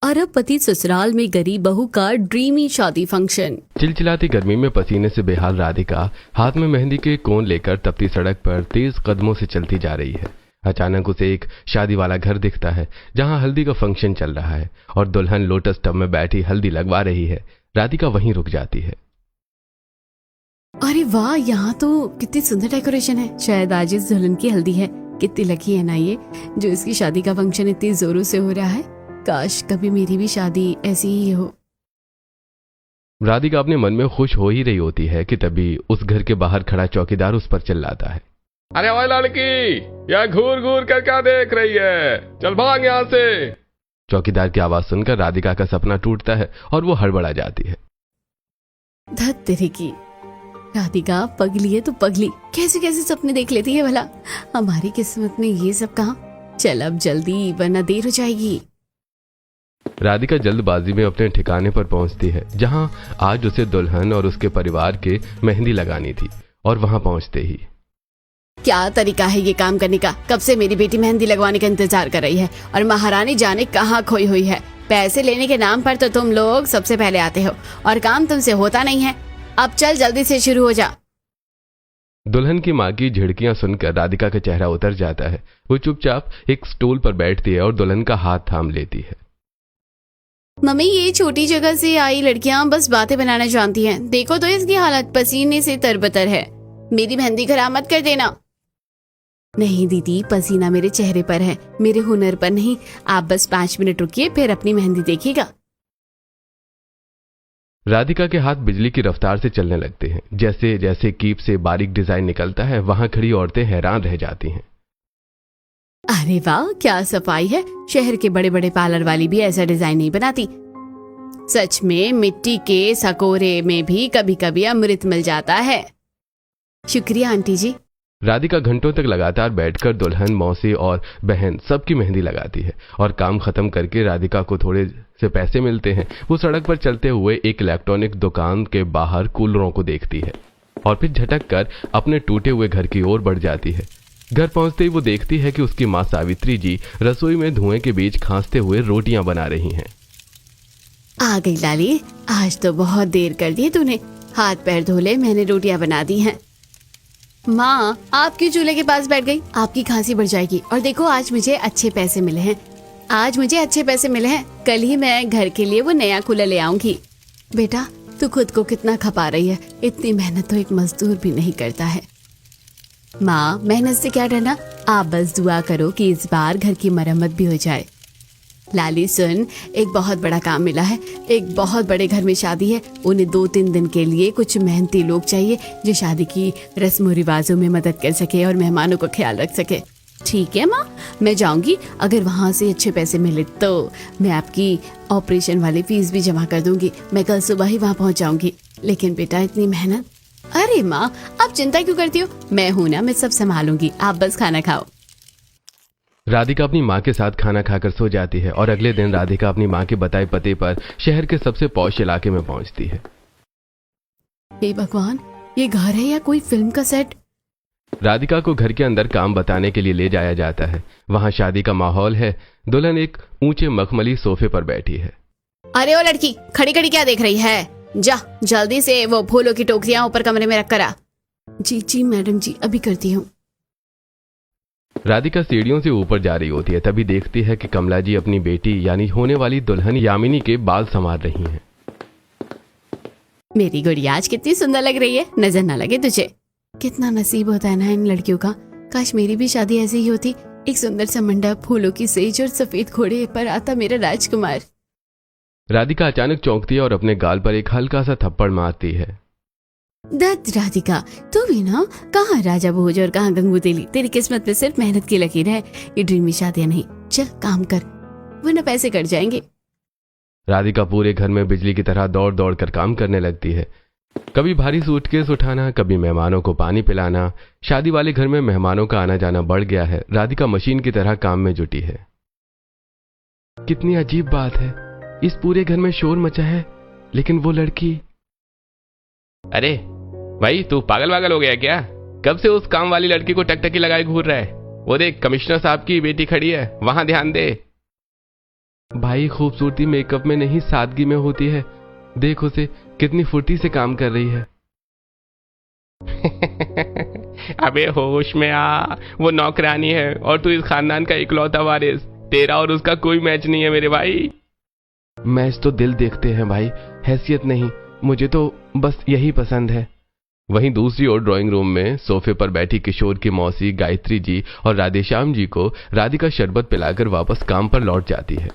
अरबपति ससुराल में गरीब बहू का ड्रीमी शादी फंक्शन। चिलचिलाती गर्मी में पसीने से बेहाल राधिका हाथ में मेहंदी के कोन लेकर तपती सड़क पर तेज कदमों से चलती जा रही है। अचानक उसे एक शादी वाला घर दिखता है जहां हल्दी का फंक्शन चल रहा है और दुल्हन लोटस टब में बैठी हल्दी लगवा रही है। राधिका वहीं रुक जाती है। अरे वाह, यहाँ तो कितनी सुंदर डेकोरेशन है। शायद आज इस दुल्हन की हल्दी है। कितनी लकी है ना ये, जो इसकी शादी का फंक्शन इतनी जोरों से हो रहा है। काश कभी मेरी भी शादी ऐसी ही हो। राधिका अपने मन में खुश हो ही रही होती है कि तभी उस घर के बाहर खड़ा चौकीदार उस पर चिल्लाता है, अरे ओए लड़की, यह घूर घूर कर क्या देख रही है? चल भाग यहाँ से। चौकीदार की आवाज सुनकर राधिका का सपना टूटता है और वो हड़बड़ा जाती है। धत तेरे की, राधिका पगली है तो पगली, कैसे कैसे सपने देख लेती है भला। हमारी किस्मत में ये सब कहाँ। चल अब जल्दी, वरना देर हो जाएगी। राधिका जल्दबाजी में अपने ठिकाने पर पहुंचती है जहां आज उसे दुल्हन और उसके परिवार के मेहंदी लगानी थी। और वहां पहुंचते ही, क्या तरीका है ये काम करने का? कब से मेरी बेटी मेहंदी लगवाने का इंतजार कर रही है और महारानी जाने कहाँ खोई हुई है। पैसे लेने के नाम पर तो तुम लोग सबसे पहले आते हो और काम तुमसे होता नहीं है। अब चल जल्दी से शुरू हो जा। दुल्हन की मां की झिड़कियां सुनकर राधिका का चेहरा उतर जाता है। वो चुपचाप एक स्टूल पर बैठती है और दुल्हन का हाथ थाम लेती है। मम्मी, ये छोटी जगह से आई लड़कियां बस बातें बनाना जानती हैं। देखो तो इसकी हालत पसीने से तरबतर है। मेरी मेहंदी खराब मत कर देना। नहीं दीदी, पसीना मेरे चेहरे पर है, मेरे हुनर पर नहीं। आप बस 5 मिनट रुकिए, फिर अपनी मेहंदी देखिएगा। राधिका के हाथ बिजली की रफ्तार से चलने लगते हैं। जैसे जैसे कीप से बारीक डिजाइन निकलता है, वहां खड़ी औरतें हैरान रह जाती हैं। अरे वाह, क्या सफाई है। शहर के बड़े बड़े पार्लर वाली भी ऐसा डिजाइन नहीं बनाती। सच में मिट्टी के सकोरे में भी कभी कभी अमृत मिल जाता है। शुक्रिया आंटी जी। राधिका घंटों तक लगातार बैठकर दुल्हन, मौसी और बहन सबकी मेहंदी लगाती है और काम खत्म करके राधिका को थोड़े से पैसे मिलते हैं। वो सड़क पर चलते हुए एक इलेक्ट्रॉनिक दुकान के बाहर कूलरों को देखती है और फिर झटक कर अपने टूटे हुए घर की ओर बढ़ जाती है। घर पहुंचते ही वो देखती है कि उसकी मां सावित्री जी रसोई में धुएं के बीच खांसते हुए रोटियां बना रही हैं। आ गई लाली, आज तो बहुत देर कर दी तूने। हाथ पैर धो ले, मैंने रोटियां बना दी हैं। माँ, आप क्यों चूल्हे के पास बैठ गई? आपकी खांसी बढ़ जाएगी। और देखो, आज मुझे अच्छे पैसे मिले हैं। कल ही मैं घर के लिए वो नया कूलर ले आऊंगी। बेटा, तू खुद को कितना खपा रही है। इतनी मेहनत तो एक मजदूर भी नहीं करता है। माँ, मेहनत से क्या डरना, आप बस दुआ करो कि इस बार घर की मरम्मत भी हो जाए। लाली सुन, एक बहुत बड़ा काम मिला है। एक बहुत बड़े घर में शादी है। उन्हें 2-3 दिन के लिए कुछ मेहनती लोग चाहिए जो शादी की रस्म रिवाजों में मदद कर सके और मेहमानों का ख्याल रख सके। ठीक है माँ, मैं जाऊंगी। अगर वहाँ से अच्छे पैसे मिले तो मैं आपकी ऑपरेशन वाली फीस भी जमा कर दूंगी। मैं कल सुबह ही वहाँ पहुँच जाऊंगी। लेकिन बेटा, इतनी मेहनत। अरे माँ, आप चिंता क्यों करती हो? मैं हूं ना, मैं सब संभालूंगी। आप बस खाना खाओ। राधिका अपनी मां के साथ खाना खाकर सो जाती है और अगले दिन राधिका अपनी मां के बताए पते पर शहर के सबसे पॉश इलाके में पहुंचती है। हे भगवान, ये घर है या कोई फिल्म का सेट? राधिका को घर के अंदर काम बताने के लिए ले जाया जाता है। वहां शादी का माहौल है। दुल्हन एक ऊंचे मखमली सोफे पर बैठी है। अरे ओ लड़की, खड़ी खड़ी क्या देख रही है? जा जल्दी से वो फूलों की टोकरियां ऊपर कमरे में रख कर आ। जी मैडम जी, अभी करती हूँ। राधिका सीढ़ियों से ऊपर जा रही होती है, तभी देखती है कि कमला जी अपनी बेटी यानी होने वाली दुल्हन यामिनी के बाल संवार रही हैं। मेरी गुड़िया आज कितनी सुंदर लग रही है, नजर ना लगे तुझे। कितना नसीब होता है ना इन लड़कियों का। काश मेरी भी शादी ऐसी ही होती। एक सुंदर सा मंडप, फूलों की सेज और सफेद घोड़े पर आता मेरा राजकुमार। राधिका अचानक चौंकती है और अपने गाल पर एक हल्का सा थप्पड़ मारती है। दत्त राधिका, तू भी ना, कहाँ राजा भोज और कहाँ गंगू तेली। तेरी किस्मत में सिर्फ मेहनत की लकीर है। ये ड्रीमी शादियां नहीं। चल काम कर, वरना पैसे कट जाएंगे। राधिका पूरे घर में बिजली की तरह दौड़ दौड़ कर काम करने लगती है। कभी भारी सूटकेस उठाना, कभी मेहमानों को पानी पिलाना। शादी वाले घर में मेहमानों का आना जाना बढ़ गया है। राधिका मशीन की तरह काम में जुटी है। कितनी अजीब बात है, इस पूरे घर में शोर मचा है, लेकिन वो लड़की। अरे भाई, तू पागल वागल हो गया क्या? कब से उस काम वाली लड़की को टकटकी लगाए घूर रहा है? वो देख, कमिश्नर साहब की बेटी खड़ी है, वहां ध्यान दे। भाई खूबसूरती मेकअप में नहीं सादगी में होती है। देख उसे कितनी फुर्ती से काम कर रही है। अबे होश में आ, वो नौकरानी है और तू इस खानदान का इकलौता वारिस। तेरा और उसका कोई मैच नहीं है मेरे भाई। मैच तो दिल देखते हैं भाई, हैसियत नहीं। मुझे तो बस यही पसंद है। वहीं दूसरी ओर ड्राइंग रूम में सोफे पर बैठी किशोर की मौसी गायत्री जी और राधेश्याम जी को राधिका शरबत पिलाकर वापस काम पर लौट जाती है।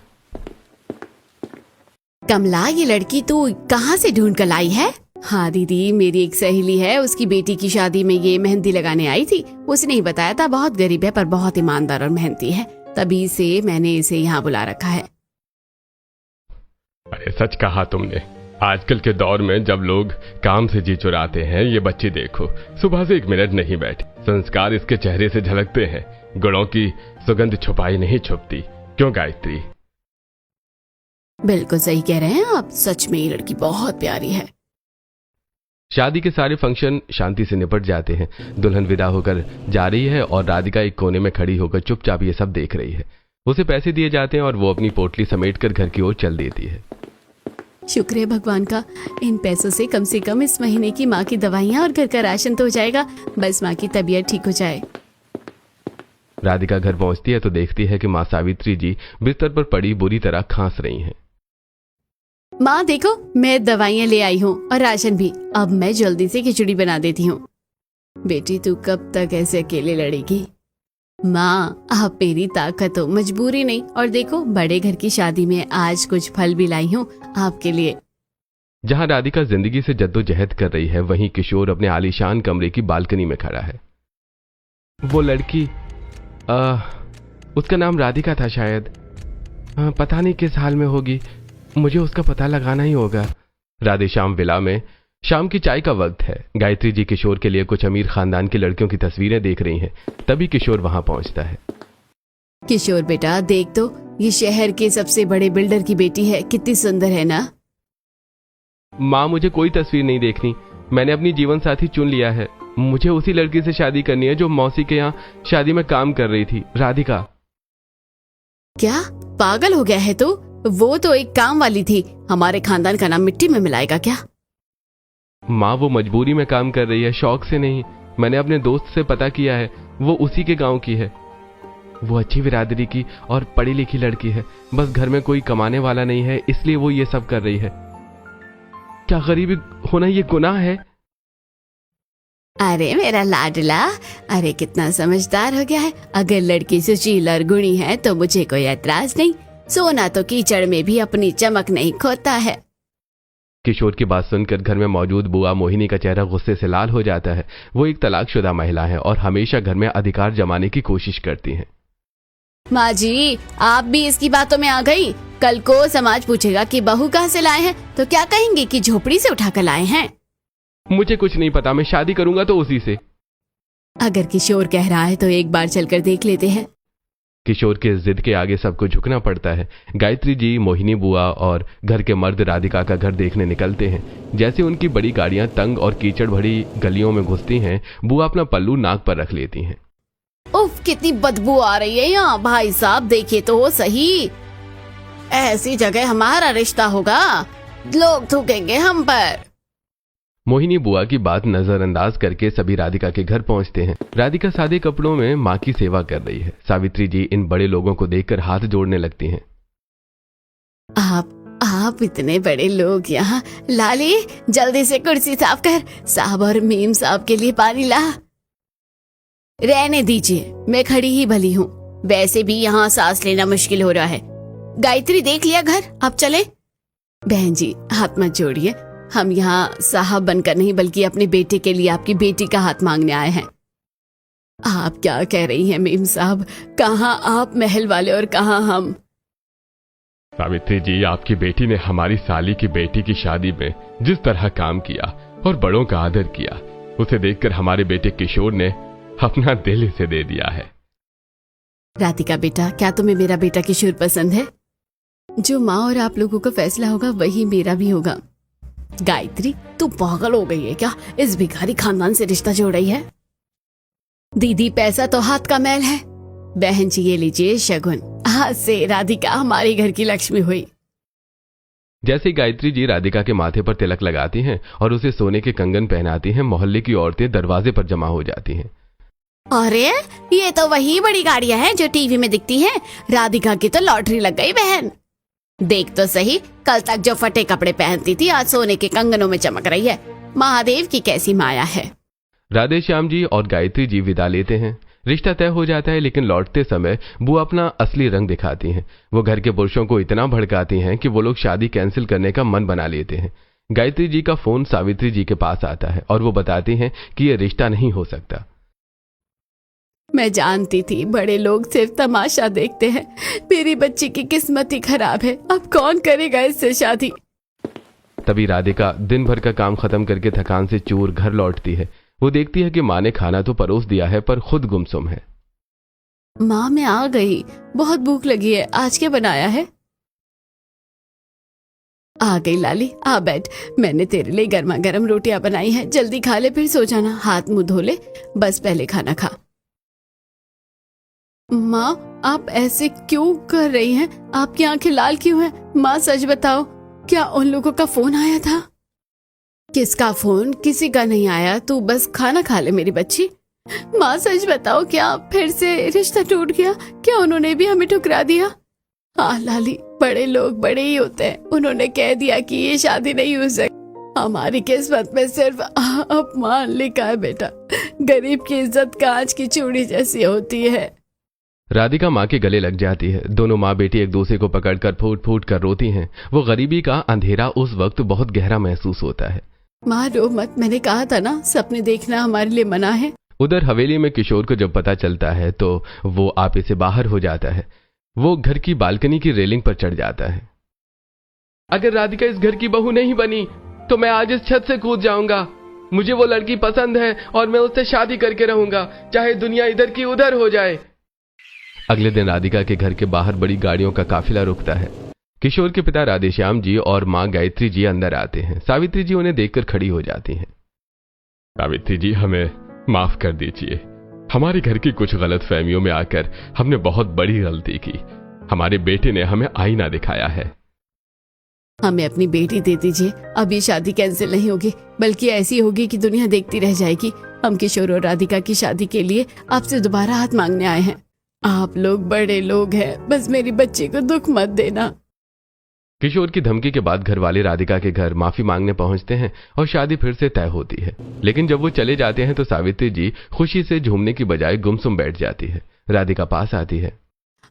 कमला, ये लड़की तू कहाँ से ढूंढ कर लाई है? हाँ दीदी, मेरी एक सहेली है, उसकी बेटी की शादी में ये मेहंदी लगाने आई थी। उसने ही बताया था, बहुत गरीब है पर बहुत ईमानदार और मेहनती है, तभी से मैंने इसे यहाँ बुला रखा है। अरे सच कहा तुमने। आजकल के दौर में जब लोग काम से जी चुराते हैं, ये बच्ची देखो सुबह से 1 मिनट नहीं बैठी। संस्कार इसके चेहरे से झलकते हैं, गुणों की सुगंध छुपाई नहीं छुपती। क्यों गायत्री? बिल्कुल सही कह रहे हैं आप, सच में ये लड़की बहुत प्यारी है। शादी के सारे फंक्शन शांति से निपट जाते हैं। दुल्हन विदा होकर जा रही है और राधिका एक कोने में खड़ी होकर चुपचाप ये सब देख रही है। उसे पैसे दिए जाते हैं और वो अपनी पोटली समेटकर घर की ओर चल देती है। शुक्र है भगवान का, इन पैसों से कम इस महीने की माँ की दवाइयाँ और घर का राशन तो हो जाएगा। बस माँ की तबीयत ठीक हो जाए। राधिका घर पहुंचती है तो देखती है कि माँ सावित्री जी बिस्तर पर पड़ी बुरी तरह खांस रही हैं। माँ देखो, मैं दवाइयाँ ले आई हूँ और राशन भी। अब मैं जल्दी से खिचड़ी बना देती हूँ। बेटी तू कब तक ऐसे अकेले लड़ेगी? माँ, आप मेरी ताकत हो, मजबूरी नहीं। और देखो, बड़े घर की शादी में आज कुछ फल भी लाई हूँ आपके लिए। जहाँ राधिका जिंदगी से जद्दोजहद कर रही है, वहीं किशोर अपने आलीशान कमरे की बालकनी में खड़ा है। वो लड़की, उसका नाम राधिका था शायद। पता नहीं किस हाल में होगी, मुझे उसका पता लगाना ही होगा। राधेश्याम विला में शाम की चाय का वक्त है। गायत्री जी किशोर के लिए कुछ अमीर खानदान की लड़कियों की तस्वीरें देख रही हैं। तभी किशोर वहां पहुंचता है। किशोर बेटा देख तो, ये शहर के सबसे बड़े बिल्डर की बेटी है, कितनी सुंदर है ना? माँ, मुझे कोई तस्वीर नहीं देखनी, मैंने अपनी जीवन साथी चुन लिया है। मुझे उसी लड़की से शादी करनी है जो मौसी के यहाँ शादी में काम कर रही थी, राधिका। क्या पागल हो गया है तू? वो तो एक काम वाली थी, हमारे खानदान का नाम मिट्टी में मिलाएगा क्या? माँ, वो मजबूरी में काम कर रही है, शौक से नहीं। मैंने अपने दोस्त से पता किया है, वो उसी के गांव की है। वो अच्छी बिरादरी की और पढ़ी लिखी लड़की है, बस घर में कोई कमाने वाला नहीं है, इसलिए वो ये सब कर रही है। क्या गरीबी होना ये गुनाह है? अरे मेरा लाडला, अरे कितना समझदार हो गया है। अगर लड़की सुशील और गुणी है तो मुझे कोई ऐतराज नहीं। सोना तो कीचड़ में भी अपनी चमक नहीं खोता है। किशोर की बात सुनकर घर में मौजूद बुआ मोहिनी का चेहरा गुस्से से लाल हो जाता है। वो एक तलाकशुदा महिला है और हमेशा घर में अधिकार जमाने की कोशिश करती हैं। माँ जी, आप भी इसकी बातों में आ गई। कल को समाज पूछेगा कि बहू कहाँ से लाए हैं, तो क्या कहेंगे कि झोपड़ी से उठाकर लाए हैं? मुझे कुछ नहीं पता, मैं शादी करूंगा तो उसी से। अगर किशोर कह रहा है तो एक बार चलकर देख लेते हैं। किशोर के जिद के आगे सबको झुकना पड़ता है। गायत्री जी, मोहिनी बुआ और घर के मर्द राधिका का घर देखने निकलते हैं। जैसे उनकी बड़ी गाड़ियां तंग और कीचड़ भरी गलियों में घुसती हैं, बुआ अपना पल्लू नाक पर रख लेती हैं। उफ, कितनी बदबू आ रही है यहाँ। भाई साहब देखिए तो सही, ऐसी जगह हमारा रिश्ता होगा, लोग थूकेंगे हम पर। मोहिनी बुआ की बात नजरअंदाज करके सभी राधिका के घर पहुंचते हैं। राधिका सादे कपड़ों में माँ की सेवा कर रही है। सावित्री जी इन बड़े लोगों को देखकर हाथ जोड़ने लगती हैं। आप इतने बड़े लोग यहाँ। लाली, जल्दी से कुर्सी साफ कर, साहब और मीम साहब के लिए पानी ला। रहने दीजिए, मैं खड़ी ही भली हूँ, वैसे भी यहाँ सांस लेना मुश्किल हो रहा है। गायत्री देख लिया घर, अब चले। बहन जी हाथ मत जोड़िए, हम यहाँ साहब बनकर नहीं बल्कि अपने बेटे के लिए आपकी बेटी का हाथ मांगने आए हैं। आप क्या कह रही हैं मीम साहब? कहाँ आप महल वाले और कहाँ हम? सावित्री जी, आपकी बेटी ने हमारी साली की बेटी की शादी में जिस तरह काम किया और बड़ों का आदर किया, उसे देखकर हमारे बेटे किशोर ने अपना दिल इसे दे दिया है। राधिका बेटा, क्या तुम्हें मेरा बेटा किशोर पसंद है? जो माँ और आप लोगों का फैसला होगा वही मेरा भी होगा। गायत्री, तू पागल हो गई है क्या? इस भिखारी खानदान से रिश्ता जोड़ रही है? दीदी पैसा तो हाथ का मैल है। बहन जी ये लीजिए शगुन, आज से राधिका हमारे घर की लक्ष्मी हुई। जैसे ही गायत्री जी राधिका के माथे पर तिलक लगाती हैं और उसे सोने के कंगन पहनाती हैं, मोहल्ले की औरतें दरवाजे पर जमा हो जाती हैं। अरे ये तो वही बड़ी गाड़ियां हैं जो टीवी में दिखती हैं। राधिका की तो लॉटरी लग गई बहन। देख तो सही, कल तक जो फटे कपड़े पहनती थी आज सोने के कंगनों में चमक रही है। महादेव की कैसी माया है। राधे श्याम जी और गायत्री जी विदा लेते हैं। रिश्ता तय हो जाता है, लेकिन लौटते समय बुआ अपना असली रंग दिखाती हैं। वो घर के पुरुषों को इतना भड़काती हैं कि वो लोग शादी कैंसिल करने का मन बना लेते हैं। गायत्री जी का फोन सावित्री जी के पास आता है और वो बताती हैं कि ये रिश्ता नहीं हो सकता। मैं जानती थी बड़े लोग सिर्फ तमाशा देखते हैं। मेरी बच्ची की किस्मत ही खराब है। अब कौन करेगा इससे शादी। तभी राधिका दिन भर का काम खत्म करके थकान से चूर घर लौटती है। वो देखती है कि माँ ने खाना तो परोस दिया है पर खुद गुमसुम है। माँ मैं आ गई, बहुत भूख लगी है। आज क्या बनाया है? आ गई लाली, आ बैठ। मैंने तेरे लिए गर्मा गर्म रोटियां बनाई हैं। जल्दी खा ले फिर सो जाना। हाथ मुंह धो ले, बस पहले खाना खा। माँ आप ऐसे क्यों कर रही हैं? आपकी आंखें लाल क्यों हैं? माँ सच बताओ, क्या उन लोगों का फोन आया था? किसका फोन? किसी का नहीं आया। तू बस खाना खा ले मेरी बच्ची। माँ सच बताओ, क्या फिर से रिश्ता टूट गया? क्या उन्होंने भी हमें ठुकरा दिया? हाँ लाली, बड़े लोग बड़े ही होते हैं। उन्होंने कह दिया कि ये शादी नहीं हो सकती। हमारी किस्मत में सिर्फ अपमान लिखा है बेटा। गरीब की इज्जत कांच की चूड़ी जैसी होती है। राधिका माँ के गले लग जाती है। दोनों माँ बेटी एक दूसरे को पकड़कर फूट फूट कर रोती हैं। वो गरीबी का अंधेरा उस वक्त बहुत गहरा महसूस होता है। माँ रो मत, मैंने कहा था ना सपने देखना हमारे लिए मना है। उधर हवेली में किशोर को जब पता चलता है तो वो आपे से बाहर हो जाता है। वो घर की बालकनी की रेलिंग पर चढ़ जाता है। अगर राधिका इस घर की बहू नहीं बनी तो मैं आज इस छत से कूद जाऊंगा। मुझे वो लड़की पसंद है और मैं उससे शादी करके रहूंगा, चाहे दुनिया इधर की उधर हो जाए। अगले दिन राधिका के घर के बाहर बड़ी गाड़ियों का काफिला रुकता है। किशोर के पिता राधेश्याम जी और माँ गायत्री जी अंदर आते हैं। सावित्री जी उन्हें देखकर खड़ी हो जाती हैं। सावित्री जी, हमें माफ कर दीजिए। हमारे घर की कुछ गलत फहमियों में आकर हमने बहुत बड़ी गलती की। हमारे बेटे ने हमें आईना दिखाया है। हमें अपनी बेटी दे दीजिए। अब ये शादी कैंसिल नहीं होगी, बल्कि ऐसी होगी कि दुनिया देखती रह जाएगी। हम किशोर और राधिका की शादी के लिए आपसे दोबारा हाथ मांगने आए हैं। आप लोग बड़े लोग हैं, बस मेरी बच्ची को दुख मत देना। किशोर की धमकी के बाद घर वाले राधिका के घर माफी मांगने पहुंचते हैं और शादी फिर से तय होती है। लेकिन जब वो चले जाते हैं तो सावित्री जी खुशी से झूमने की बजाय गुमसुम बैठ जाती है। राधिका पास आती है।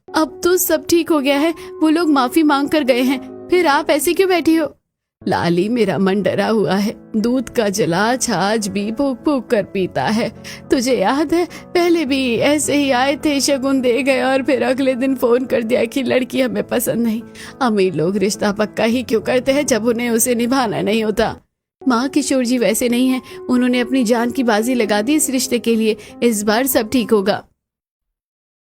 अब तो सब ठीक हो गया है। वो लोग माफी मांग कर गए हैं, फिर आप ऐसे क्यों बैठी हो? लाली, मेरा मन डरा हुआ है। दूध का जला छाछ भी फूक फूक कर पीता है। तुझे याद है पहले भी ऐसे ही आए थे, शगुन दे गए और फिर अगले दिन फोन कर दिया कि लड़की हमें पसंद नहीं। अमीर लोग रिश्ता पक्का ही क्यों करते हैं जब उन्हें उसे निभाना नहीं होता। माँ किशोर जी वैसे नहीं है। उन्होंने अपनी जान की बाजी लगा दी इस रिश्ते के लिए। इस बार सब ठीक होगा।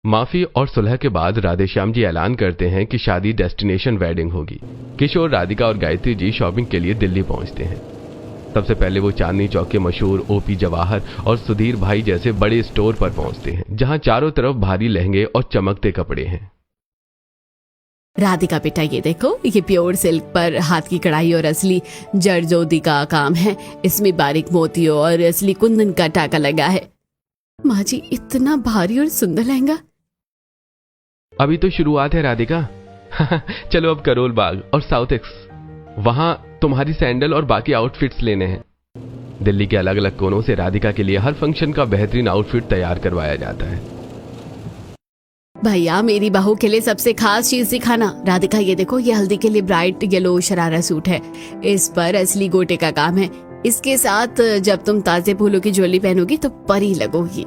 माफी और सुलह के बाद राधेश्याम जी ऐलान करते हैं कि शादी डेस्टिनेशन वेडिंग होगी। किशोर, राधिका और गायत्री जी शॉपिंग के लिए दिल्ली पहुंचते हैं। सबसे पहले वो चांदनी चौक के मशहूर ओपी जवाहर और सुधीर भाई जैसे बड़े स्टोर पर पहुंचते हैं, जहां चारों तरफ भारी लहंगे और चमकते कपड़े हैं। राधिका बेटा, ये देखो, ये प्योर सिल्क पर हाथ की कढ़ाई और असली जरदोजी का काम है। इसमें बारीक मोतियों और असली कुंदन का टाका लगा है। माँ जी, इतना भारी और सुंदर लहंगा। अभी तो शुरुआत है राधिका। चलो अब करोल बाग और साउथ एक्स, वहां तुम्हारी सैंडल और बाकी आउटफिट्स लेने हैं। दिल्ली के अलग अलग कोनों से राधिका के लिए हर फंक्शन का बेहतरीन आउटफिट तैयार करवाया जाता है। भैया, मेरी बहू के लिए सबसे खास चीज दिखाना। राधिका, ये देखो, ये हल्दी के लिए ब्राइट येलो शरारा सूट है। इस पर असली गोटे का काम है। इसके साथ जब तुम ताजे फूलों की ज्वेलरी पहनोगी तो परी लगोगी।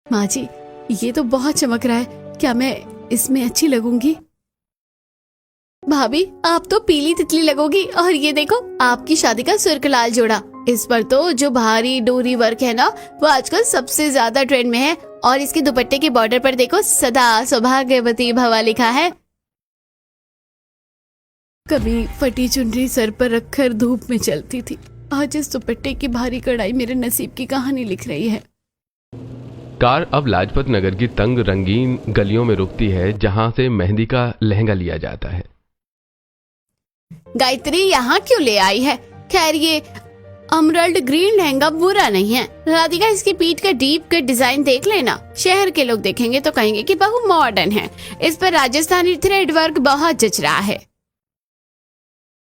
माँ जी, ये तो बहुत चमक रहा है। क्या मैं इसमें अच्छी लगूंगी? भाभी, आप तो पीली तितली लगोगी। और ये देखो, आपकी शादी का सुर्खलाल जोड़ा। इस पर तो जो भारी डोरी वर्क है ना, वो आजकल सबसे ज्यादा ट्रेंड में है। और इसके दुपट्टे के बॉर्डर पर देखो, सदा सौभाग्यवती भवा लिखा है। कभी फटी चुनरी सर पर रखकर धूप में चलती थी। आज इस दुपट्टे की भारी कढ़ाई मेरे नसीब की कहानी लिख रही है। कार अब लाजपत नगर की तंग रंगीन गलियों में रुकती है जहां से मेहंदी का लहंगा लिया जाता है। गायत्री यहाँ क्यों ले आई है? खैर ये अमरल्ड ग्रीन लहंगा बुरा नहीं है। राधिका इसकी पीठ का डीप कट डिजाइन देख लेना। शहर के लोग देखेंगे तो कहेंगे कि बहु मॉडर्न है। इस पर राजस्थानी थ्रेड वर्क बहुत जच रहा है।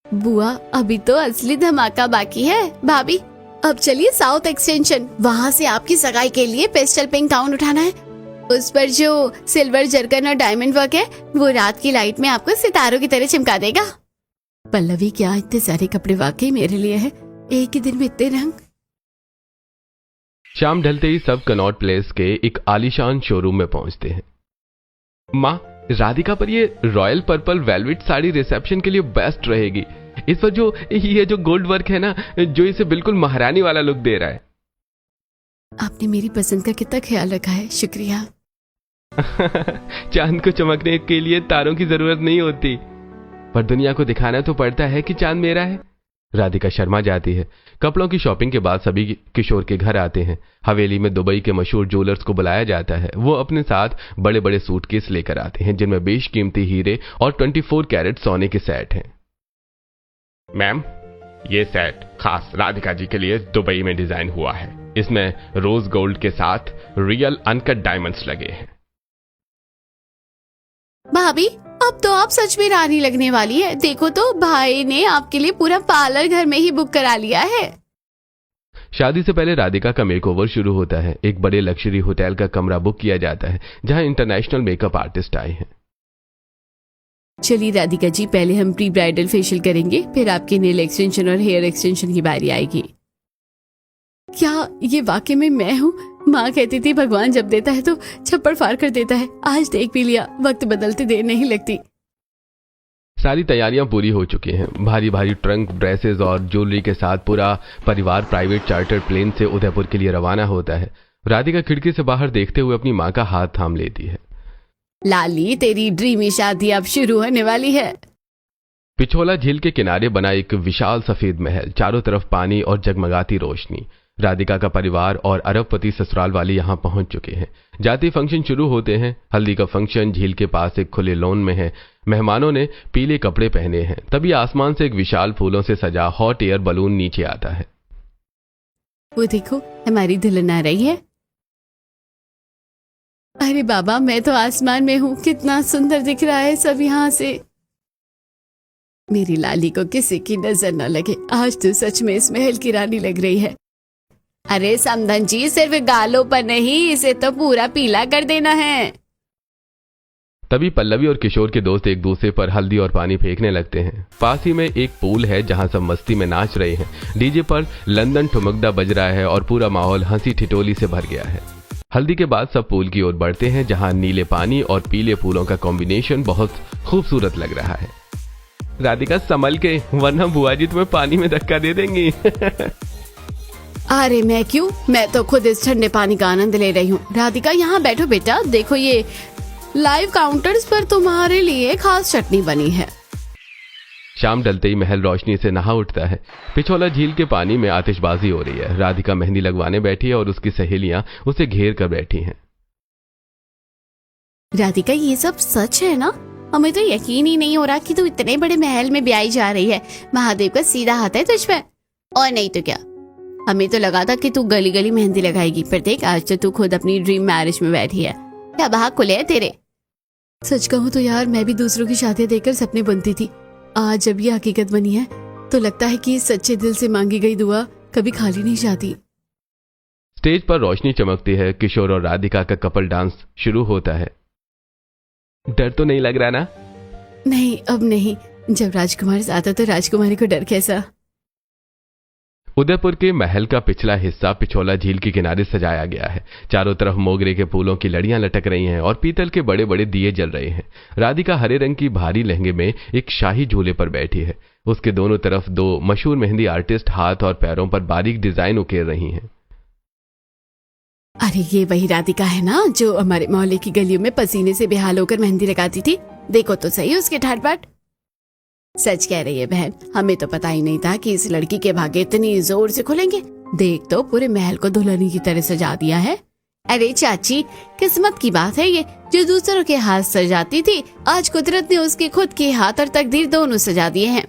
बुआ अभी तो असली धमाका बाकी है। भाभी अब चलिए साउथ एक्सटेंशन, वहाँ से आपकी सगाई के लिए पेस्टल पिंक गाउन उठाना है। उस पर जो सिल्वर जरकन और डायमंड वर्क है वो रात की लाइट में आपको सितारों की तरह चमका देगा। पल्लवी क्या इतने सारे कपड़े वाकई मेरे लिए है? एक ही दिन में इतने रंग। शाम ढलते ही सब कनॉट प्लेस के एक आलीशान शोरूम में पहुंचते हैं। माँ, राधिका पर ये royal purple velvet sari reception के लिए बेस्ट रहेगी। इस पर जो ये जो गोल्ड वर्क है ना, जो इसे बिल्कुल महारानी वाला लुक दे रहा है। आपने मेरी पसंद का कितना ख्याल रखा है, शुक्रिया। चांद को चमकने के लिए तारों की जरूरत नहीं होती, पर दुनिया को दिखाना तो पड़ता है कि चांद मेरा है। राधिका शर्मा जाती है। कपड़ों की शॉपिंग के बाद सभी किशोर के घर आते हैं। हवेली में दुबई के मशहूर ज्वेलर्स को बुलाया जाता है। वो अपने साथ बड़े बड़े सूटकेस लेकर आते हैं जिनमें बेशकीमती हीरे और 24 कैरेट सोने के सेट हैं। मैम, ये सेट खास राधिका जी के लिए दुबई में डिजाइन हुआ है। इसमें रोज गोल्ड के साथ रियल अनकट डायमंड्स लगे हैं। भाभी अब तो आप सच में रानी लगने वाली है। देखो तो भाई ने आपके लिए पूरा पार्लर घर में ही बुक करा लिया है। शादी से पहले राधिका का मेकओवर शुरू होता है। एक बड़े लग्जरी होटल का कमरा बुक किया जाता है जहां इंटरनेशनल मेकअप आर्टिस्ट आए हैं। चलिए राधिका जी, पहले हम प्री ब्राइडल फेशियल करेंगे, फिर आपके नेल एक्सटेंशन और हेयर एक्सटेंशन की बारी आएगी। क्या ये वाकई में मैं हूँ? माँ कहती थी भगवान जब देता है तो छप्पड़ फाड़ कर देता है। आज देख भी लिया, वक्त बदलते देर नहीं लगती। सारी तैयारियां पूरी हो चुकी हैं। भारी भारी ट्रंक, ड्रेसेस और ज्वेलरी के साथ पूरा परिवार प्राइवेट चार्टर प्लेन से उदयपुर के लिए रवाना होता है। राधिका खिड़की से बाहर देखते हुए अपनी माँ का हाथ थाम लेती है। लाली, तेरी ड्रीमी शादी अब शुरू होने वाली है। पिछोला झील के किनारे बना एक विशाल सफेद महल, चारों तरफ पानी और जगमगाती रोशनी। राधिका का परिवार और अरबपति ससुराल वाले यहाँ पहुंच चुके हैं। जाति फंक्शन शुरू होते हैं। हल्दी का फंक्शन झील के पास एक खुले लॉन में है। मेहमानों ने पीले कपड़े पहने हैं। तभी आसमान से एक विशाल फूलों से सजा हॉट एयर बलून नीचे आता है। वो देखो, हमारी दुल्हन आ रही है। अरे बाबा, मैं तो आसमान में हूँ। कितना सुंदर दिख रहा है सब यहाँ से। मेरी लाली को किसी की नजर न लगे। आज तो सच में इस महल की रानी लग रही है। अरे समधन जी, सिर्फ गालों पर नहीं, इसे तो पूरा पीला कर देना है। तभी पल्लवी और किशोर के दोस्त एक दूसरे पर हल्दी और पानी फेंकने लगते हैं। पास ही में एक पूल है जहां सब मस्ती में नाच रहे हैं। डीजे पर लंदन ठुमकदा बज रहा है और पूरा माहौल हंसी ठिठोली से भर गया है। हल्दी के बाद सब पूल की ओर बढ़ते हैं जहां नीले पानी और पीले फूलों का कॉम्बिनेशन बहुत खूबसूरत लग रहा है। राधिका संभल के, वरना बुआ जी तुम्हें पानी में धक्का दे देंगी। अरे मैं क्यों, मैं तो खुद इस ठंडे पानी का आनंद ले रही हूँ। राधिका यहाँ बैठो बेटा, देखो ये लाइव काउंटर्स पर तुम्हारे लिए खास चटनी बनी है। शाम ढलते ही महल रोशनी से नहा उठता है। पिछोला झील के पानी में आतिशबाजी हो रही है। राधिका मेहंदी लगवाने बैठी है और उसकी सहेलियां उसे घेर कर बैठी हैं। राधिका, ये सब सच है ना? हमें तो यकीन ही नहीं हो रहा कि तू इतने बड़े महल में ब्याही जा रही है। महादेव का सीधा हाथ है तुझ पे। और नहीं तो क्या, हमें तो लगा था कि तू गली गली मेहंदी लगाएगी, पर देख आज तो तू खुद अपनी ड्रीम मैरिज में बैठी है। क्या भाग खुले है तेरे। सच कहूँ तो यार, मैं भी दूसरों की शादियां देखकर सपने बुनती थी। आज जब ये हकीकत बनी है तो लगता है कि सच्चे दिल से मांगी गई दुआ कभी खाली नहीं जाती। स्टेज पर रोशनी चमकती है। किशोर और राधिका का कपल डांस शुरू होता है। डर तो नहीं लग रहा ना? नहीं, अब नहीं। जब राजकुमार आता तो राजकुमारी को डर कैसा। उदयपुर के महल का पिछला हिस्सा पिछोला झील के किनारे सजाया गया है। चारों तरफ मोगरे के फूलों की लड़ियां लटक रही हैं और पीतल के बड़े बड़े दिए जल रहे हैं। राधिका हरे रंग की भारी लहंगे में एक शाही झूले पर बैठी है। उसके दोनों तरफ दो मशहूर मेहंदी आर्टिस्ट हाथ और पैरों पर बारीक डिजाइन उकेर रही हैं। अरे ये वही राधिका है ना जो हमारे मोहल्ले की गलियों में पसीने से बेहाल होकर मेहंदी लगाती थी। देखो तो सही उसके ठाट बाट। सच कह रही है बहन, हमें तो पता ही नहीं था कि इस लड़की के भाग्य इतनी जोर से खुलेंगे। देख तो पूरे महल को दुल्हनी की तरह सजा दिया है। अरे चाची, किस्मत की बात है ये, जो दूसरों के हाथ सजाती थी आज कुदरत ने उसके खुद के हाथ और तकदीर दोनों सजा दिए हैं।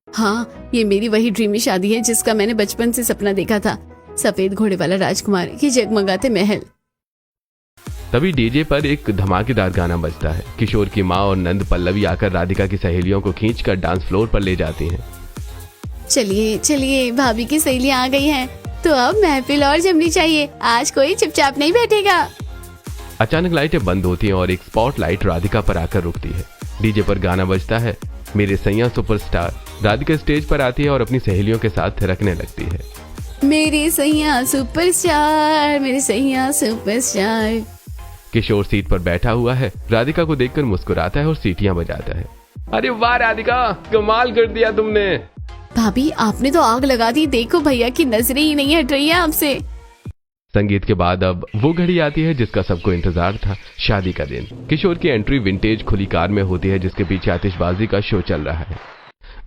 हाँ, ये मेरी वही ड्रीमी शादी है जिसका मैंने बचपन से सपना देखा था। सफेद घोड़े वाला राजकुमार, ये जगमगाते महल। तभी डीजे पर एक धमाकेदार गाना बजता है। किशोर की माँ और नंद पल्लवी आकर राधिका की सहेलियों को खींचकर डांस फ्लोर पर ले जाती हैं। चलिए चलिए, भाभी की सहेलियां आ गई हैं, तो अब महफिल और जमनी चाहिए। आज कोई चुपचाप नहीं बैठेगा। अचानक लाइटें बंद होती हैं और एक स्पॉटलाइट राधिका पर आकर रुकती है। डीजे पर गाना बजता है, मेरे सैया सुपरस्टार। राधिका स्टेज पर आती है और अपनी सहेलियों के साथ थिरकने लगती है। मेरे सैया सुपरस्टार, मेरे सैया सुपरस्टार। किशोर सीट पर बैठा हुआ है, राधिका को देखकर मुस्कुराता है और सीटियां बजाता है। अरे वाह राधिका, कमाल कर दिया तुमने। भाभी, आपने तो आग लगा दी। देखो भैया की नजरें ही नहीं हट रही है आपसे। संगीत के बाद अब वो घड़ी आती है जिसका सबको इंतजार था, शादी का दिन। किशोर की एंट्री विंटेज खुली कार में होती है जिसके पीछे आतिशबाजी का शो चल रहा है।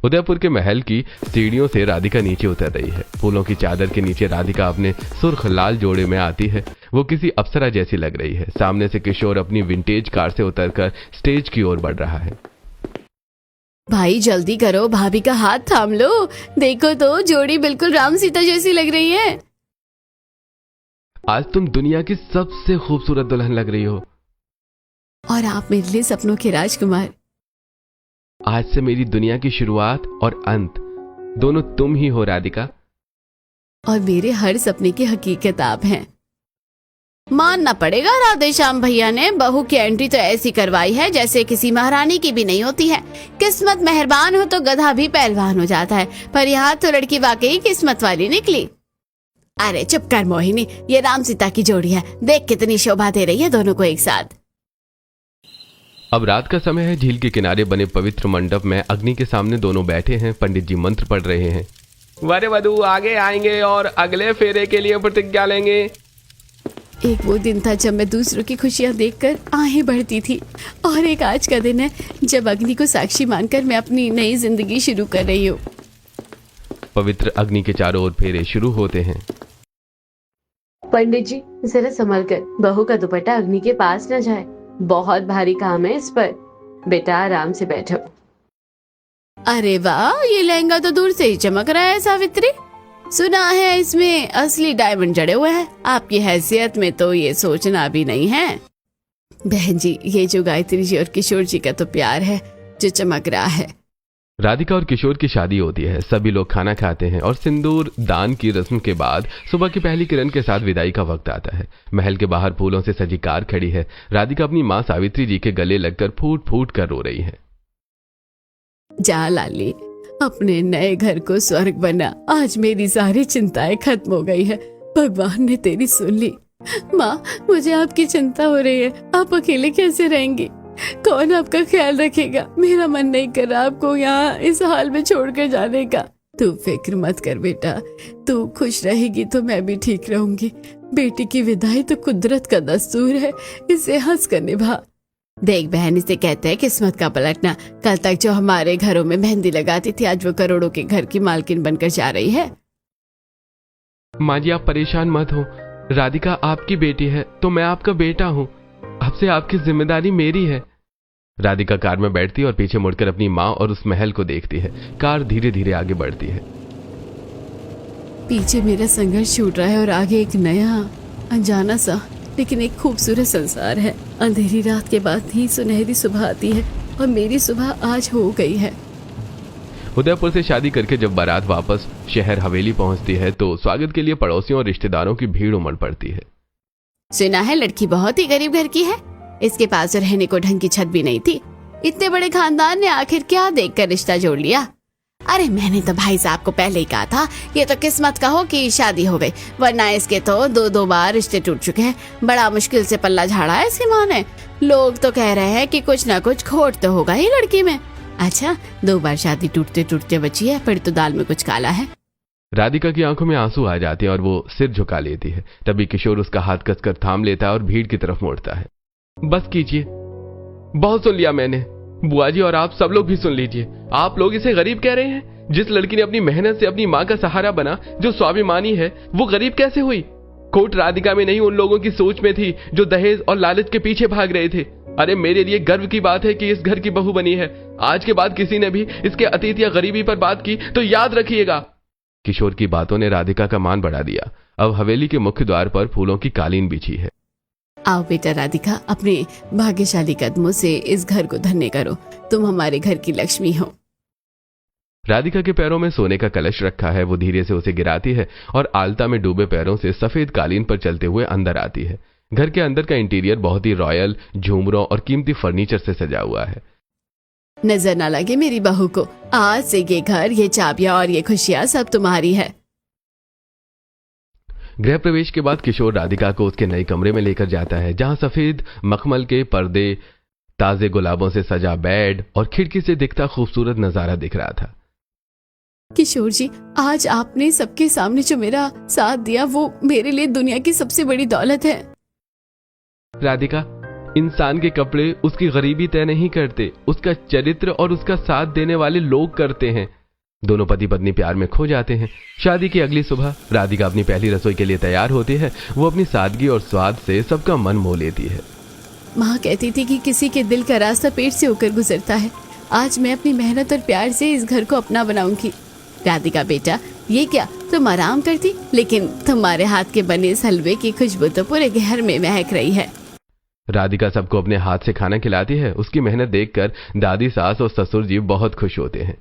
उदयपुर के महल की सीढ़ियों से राधिका नीचे उतर रही है। फूलों की चादर के नीचे राधिका अपने सुर्ख लाल जोड़े में आती है। वो किसी अप्सरा जैसी लग रही है। सामने से किशोर अपनी विंटेज कार से उतरकर स्टेज की ओर बढ़ रहा है। भाई जल्दी करो, भाभी का हाथ थाम लो। देखो तो जोड़ी बिल्कुल राम सीता जैसी लग रही है। आज तुम दुनिया की सबसे खूबसूरत दुल्हन लग रही हो। और आप मेरे लिए सपनों के राजकुमार। आज से मेरी दुनिया की शुरुआत और अंत दोनों तुम ही हो राधिका। और मेरे हर सपने की हकीकत आप हैं। मानना पड़ेगा, राधे श्याम भैया ने बहू की एंट्री तो ऐसी करवाई है जैसे किसी महारानी की भी नहीं होती है। किस्मत मेहरबान हो तो गधा भी पहलवान हो जाता है, पर यहाँ तो लड़की वाकई किस्मत वाली निकली। अरे चुप कर मोहिनी, ये राम सीता की जोड़ी है। देख कितनी शोभा दे रही है दोनों को एक साथ। अब रात का समय है। झील के किनारे बने पवित्र मंडप में अग्नि के सामने दोनों बैठे हैं। पंडित जी मंत्र पढ़ रहे हैं। वर वधू आगे आएंगे और अगले फेरे के लिए प्रतिज्ञा लेंगे। एक वो दिन था जब मैं दूसरों की खुशियां देखकर आहें बढ़ती थी, और एक आज का दिन है जब अग्नि को साक्षी मानकर मैं अपनी नई जिंदगी शुरू कर रही हूँ। पवित्र अग्नि के चारों ओर फेरे शुरू होते हैं। पंडित जी जरा संभल कर, बहू का दुपट्टा अग्नि के पास न जाए। बहुत भारी काम है इस पर। बेटा आराम से बैठो। अरे वाह, ये लहंगा तो दूर से ही चमक रहा है सावित्री। सुना है इसमें असली डायमंड जड़े हुए हैं। आपकी हैसियत में तो ये सोचना भी नहीं है। बहन जी, ये जो गायत्री जी और किशोर जी का तो प्यार है जो चमक रहा है। राधिका और किशोर की शादी होती है। सभी लोग खाना खाते हैं और सिंदूर दान की रस्म के बाद सुबह की पहली किरण के साथ विदाई का वक्त आता है। महल के बाहर फूलों से सजी कार खड़ी है। राधिका अपनी माँ सावित्री जी के गले लगकर फूट फूट कर रो रही है। जा लाली, अपने नए घर को स्वर्ग बना। आज मेरी सारी चिंताएं खत्म हो गई है। भगवान ने तेरी सुन ली। माँ, मुझे आपकी चिंता हो रही है। आप अकेले कैसे रहेंगी? कौन आपका ख्याल रखेगा? मेरा मन नहीं कर रहा आपको यहाँ इस हाल में छोड़कर जाने का। तू फिक्र मत कर बेटा, तू खुश रहेगी तो मैं भी ठीक रहूंगी। बेटी की विदाई तो कुदरत का दस्तूर है, इसे हंस कर निभा। देख बहन, इसे कहते हैं किस्मत का पलटना। कल तक जो हमारे घरों में मेहंदी लगाती थी, आज वो करोड़ों के घर की मालकिन बनकर जा रही है। माँ जी आप परेशान मत हो। राधिका आपकी बेटी है तो मैं आपका बेटा हूँ। अब से आपकी जिम्मेदारी मेरी है। राधिका कार में बैठती है और पीछे मुड़कर अपनी माँ और उस महल को देखती है। कार धीरे धीरे आगे बढ़ती है। पीछे मेरा संघर्ष छूट रहा है और आगे एक नया अनजाना सा लेकिन एक खूबसूरत संसार है। अंधेरी रात के बाद ही सुनहरी सुबह आती है और मेरी सुबह आज हो गई है। उदयपुर से शादी करके जब बारात वापस शहर हवेली पहुंचती है तो स्वागत के लिए पड़ोसियों और रिश्तेदारों की भीड़ उमड़ पड़ती है। सुना है लड़की बहुत ही गरीब घर की है। इसके पास रहने को ढंग की छत भी नहीं थी। इतने बड़े खानदान ने आखिर क्या देखकर रिश्ता जोड़ लिया? अरे मैंने तो भाई साहब को पहले ही कहा था, ये तो किस्मत का हो कि शादी हो गई, वरना इसके तो दो बार रिश्ते टूट चुके हैं। बड़ा मुश्किल से पल्ला झाड़ा है इसकी माँ ने। लोग तो कह रहे हैं कि कुछ ना कुछ खोट तो होगा ही लड़की में। अच्छा, 2 बार शादी टूटते टूटते बची है, पर तो दाल में कुछ काला है। राधिका की आंखों में आंसू आ जाते हैं और वो सिर झुका लेती है। तभी किशोर उसका हाथ कसकर थाम लेता है और भीड़ की तरफ मोड़ता है। बस कीजिए, बहुत सुन लिया मैंने। बुआ जी और आप सब लोग भी सुन लीजिए। आप लोग इसे गरीब कह रहे हैं? जिस लड़की ने अपनी मेहनत से अपनी माँ का सहारा बना, जो स्वाभिमानी है, वो गरीब कैसे हुई? खोट राधिका में नहीं, उन लोगों की सोच में थी जो दहेज और लालच के पीछे भाग रहे थे। अरे मेरे लिए गर्व की बात है कि इस घर की बहू बनी है। आज के बाद किसी ने भी इसके अतीत या गरीबी पर बात की तो याद रखिएगा। किशोर की बातों ने राधिका का मान बढ़ा दिया। अब हवेली के मुख्य द्वार पर फूलों की कालीन बिछी है। आओ बेटा राधिका, अपने भाग्यशाली कदमों से इस घर को धन्य करो। तुम हमारे घर की लक्ष्मी हो। राधिका के पैरों में सोने का कलश रखा है। वो धीरे से उसे गिराती है और आलता में डूबे पैरों से सफेद कालीन पर चलते हुए अंदर आती है। घर के अंदर का इंटीरियर बहुत ही रॉयल झूमरों और कीमती फर्नीचर से सजा हुआ है। नजर ना लगे मेरी बहू को, आज से ये घर, ये चाबियां और ये खुशियां सब तुम्हारी है। गृह प्रवेश के बाद किशोर राधिका को उसके नए कमरे में लेकर जाता है, जहां सफेद मखमल के पर्दे, ताजे गुलाबों से सजा बेड और खिड़की से दिखता खूबसूरत नजारा दिख रहा था। किशोर जी, आज आपने सबके सामने जो मेरा साथ दिया वो मेरे लिए दुनिया की सबसे बड़ी दौलत है। राधिका, इंसान के कपड़े उसकी गरीबी तय नहीं करते, उसका चरित्र और उसका साथ देने वाले लोग करते हैं। दोनों पति पत्नी प्यार में खो जाते हैं। शादी की अगली सुबह राधिका अपनी पहली रसोई के लिए तैयार होती है। वो अपनी सादगी और स्वाद से सबका मन मोह लेती है। माँ कहती थी कि किसी के दिल का रास्ता पेट से होकर गुजरता है। आज मैं अपनी मेहनत और प्यार से इस घर को अपना बनाऊंगी। राधिका बेटा, ये क्या, तुम आराम करती, लेकिन तुम्हारे हाथ के बने इस हलवे की खुशबू तो पूरे घर में महक रही है। राधिका सबको अपने हाथ से खाना खिलाती है। उसकी मेहनत देखकर दादी, सास और ससुर जी बहुत खुश होते हैं।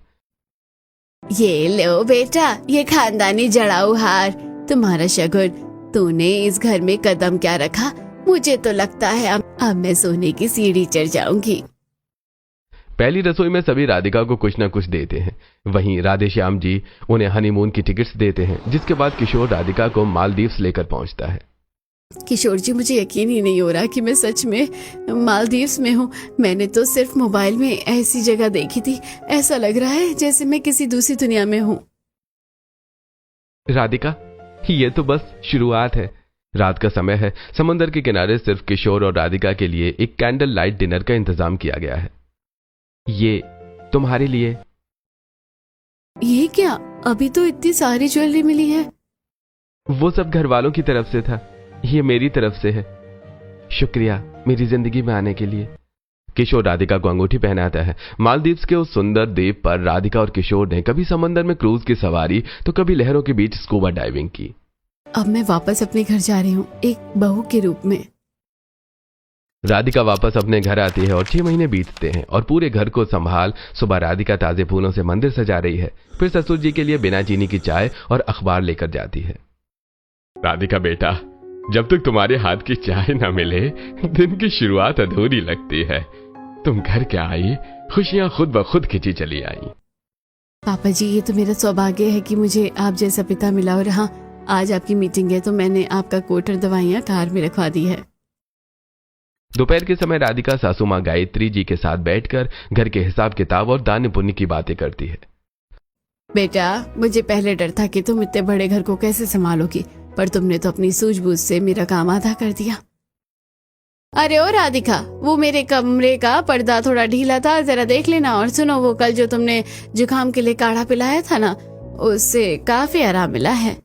ये लो बेटा, ये खानदानी जड़ाऊ हार, तुम्हारा शगुन। तूने इस घर में कदम क्या रखा, मुझे तो लगता है अब मैं सोने की सीढ़ी चढ़ जाऊंगी। पहली रसोई में सभी राधिका को कुछ न कुछ देते हैं। वहीं राधेश्याम जी उन्हें हनीमून की टिकट्स देते हैं, जिसके बाद किशोर राधिका को मालदीव्स लेकर पहुंचता है। किशोर जी, मुझे यकीन ही नहीं हो रहा कि मैं सच में मालदीव्स में हूँ। मैंने तो सिर्फ मोबाइल में ऐसी जगह देखी थी। ऐसा लग रहा है जैसे मैं किसी दूसरी दुनिया में हूँ। राधिका, ये तो बस शुरुआत है। रात का समय है। समंदर के किनारे सिर्फ किशोर और राधिका के लिए एक कैंडल लाइट डिनर का इंतजाम किया गया है। ये तुम्हारे लिए। ये क्या, अभी तो इतनी सारी ज्वेलरी मिली है। वो सब घर वालों की तरफ से था, ये मेरी तरफ से है। शुक्रिया मेरी जिंदगी में आने के लिए। किशोर राधिका को अंगूठी पहनाता है। मालदीव्स के उस सुंदर द्वीप पर राधिका और किशोर ने कभी समंदर में क्रूज की सवारी तो कभी लहरों के बीच स्कूबा डाइविंग की। अब मैं वापस अपने घर जा रही हूँ, एक बहू के रूप में। राधिका वापस अपने घर आती है और 6 महीने बीतते हैं और पूरे घर को संभाल सुबह राधिका ताजे फूलों से मंदिर सजा रही है। फिर ससुर जी के लिए बिना चीनी की चाय और अखबार लेकर जाती है। राधिका बेटा, जब तक तुम्हारे हाथ की चाय ना मिले दिन की शुरुआत अधूरी लगती है। तुम घर क्या आई, खुशियां खुद ब खुद खिंची चली आई। पापा जी, ये तो मेरा सौभाग्य है कि मुझे आप जैसा पिता मिला। और हाँ, आज आपकी मीटिंग है तो मैंने आपका कोट और दवाइयाँ कार में रखवा दी है। दोपहर के समय राधिका सासू माँ गायत्री जी के साथ बैठकर घर के हिसाब किताब और दान पुण्य की बातें करती है। बेटा, मुझे पहले डर था कि तुम इतने बड़े घर को कैसे संभालोगी, पर तुमने तो अपनी सूझबूझ से मेरा काम आधा कर दिया। अरे ओ राधिका, वो मेरे कमरे का पर्दा थोड़ा ढीला था, जरा देख लेना। और सुनो, वो कल जो तुमने जुकाम के लिए काढ़ा पिलाया था ना, उससे काफी आराम मिला है।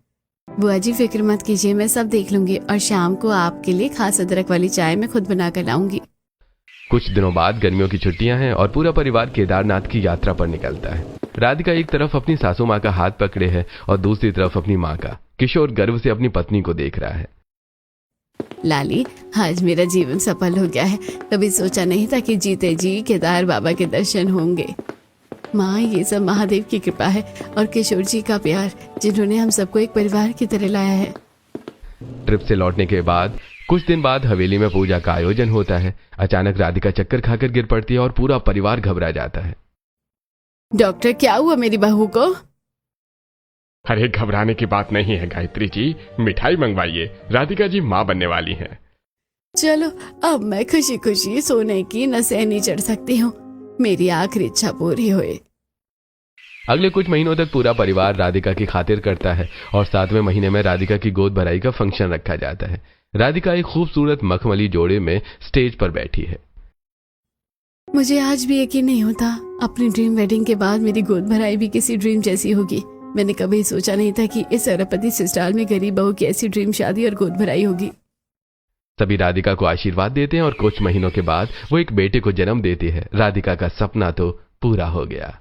बुआ जी फिक्र मत कीजिए, मैं सब देख लूंगी और शाम को आपके लिए खास अदरक वाली चाय मैं खुद बना कर लाऊंगी। कुछ दिनों बाद गर्मियों की छुट्टियां हैं और पूरा परिवार केदारनाथ की यात्रा पर निकलता है। राधिका एक तरफ अपनी सासू माँ का हाथ पकड़े है और दूसरी तरफ अपनी माँ का। किशोर गर्व से अपनी पत्नी को देख रहा है। लाली, आज मेरा जीवन सफल हो गया है। कभी सोचा नहीं था कि जीते जी केदार बाबा के दर्शन होंगे। माँ, ये सब महादेव की कृपा है और किशोर जी का प्यार, जिन्होंने हम सबको एक परिवार की तरह लाया है। ट्रिप से लौटने के बाद कुछ दिन बाद हवेली में पूजा का आयोजन होता है। अचानक राधिका चक्कर खाकर गिर पड़ती है और पूरा परिवार घबरा जाता है। डॉक्टर, क्या हुआ मेरी बहू को? अरे घबराने की बात नहीं है गायत्री जी, मिठाई मंगवाइए, राधिका जी माँ बनने वाली हैं। चलो, अब मैं खुशी खुशी सोने की नसें नहीं चढ़ सकती हूँ। मेरी आखिरी इच्छा पूरी हुई। अगले कुछ महीनों तक पूरा परिवार राधिका की खातिर करता है और 7वें महीने में राधिका की गोद भराई का फंक्शन रखा जाता है। राधिका एक खूबसूरत मखमली जोड़े में स्टेज पर बैठी है। मुझे आज भी यकीन नहीं होता, अपनी ड्रीम वेडिंग के बाद मेरी गोद भराई भी किसी ड्रीम जैसी होगी। मैंने कभी सोचा नहीं था कि इस अरबपति ससुराल में गरीब बहू की ऐसी ड्रीम शादी और गोद भराई होगी। सभी राधिका को आशीर्वाद देते हैं और कुछ महीनों के बाद वो एक बेटे को जन्म देती है। राधिका का सपना तो पूरा हो गया।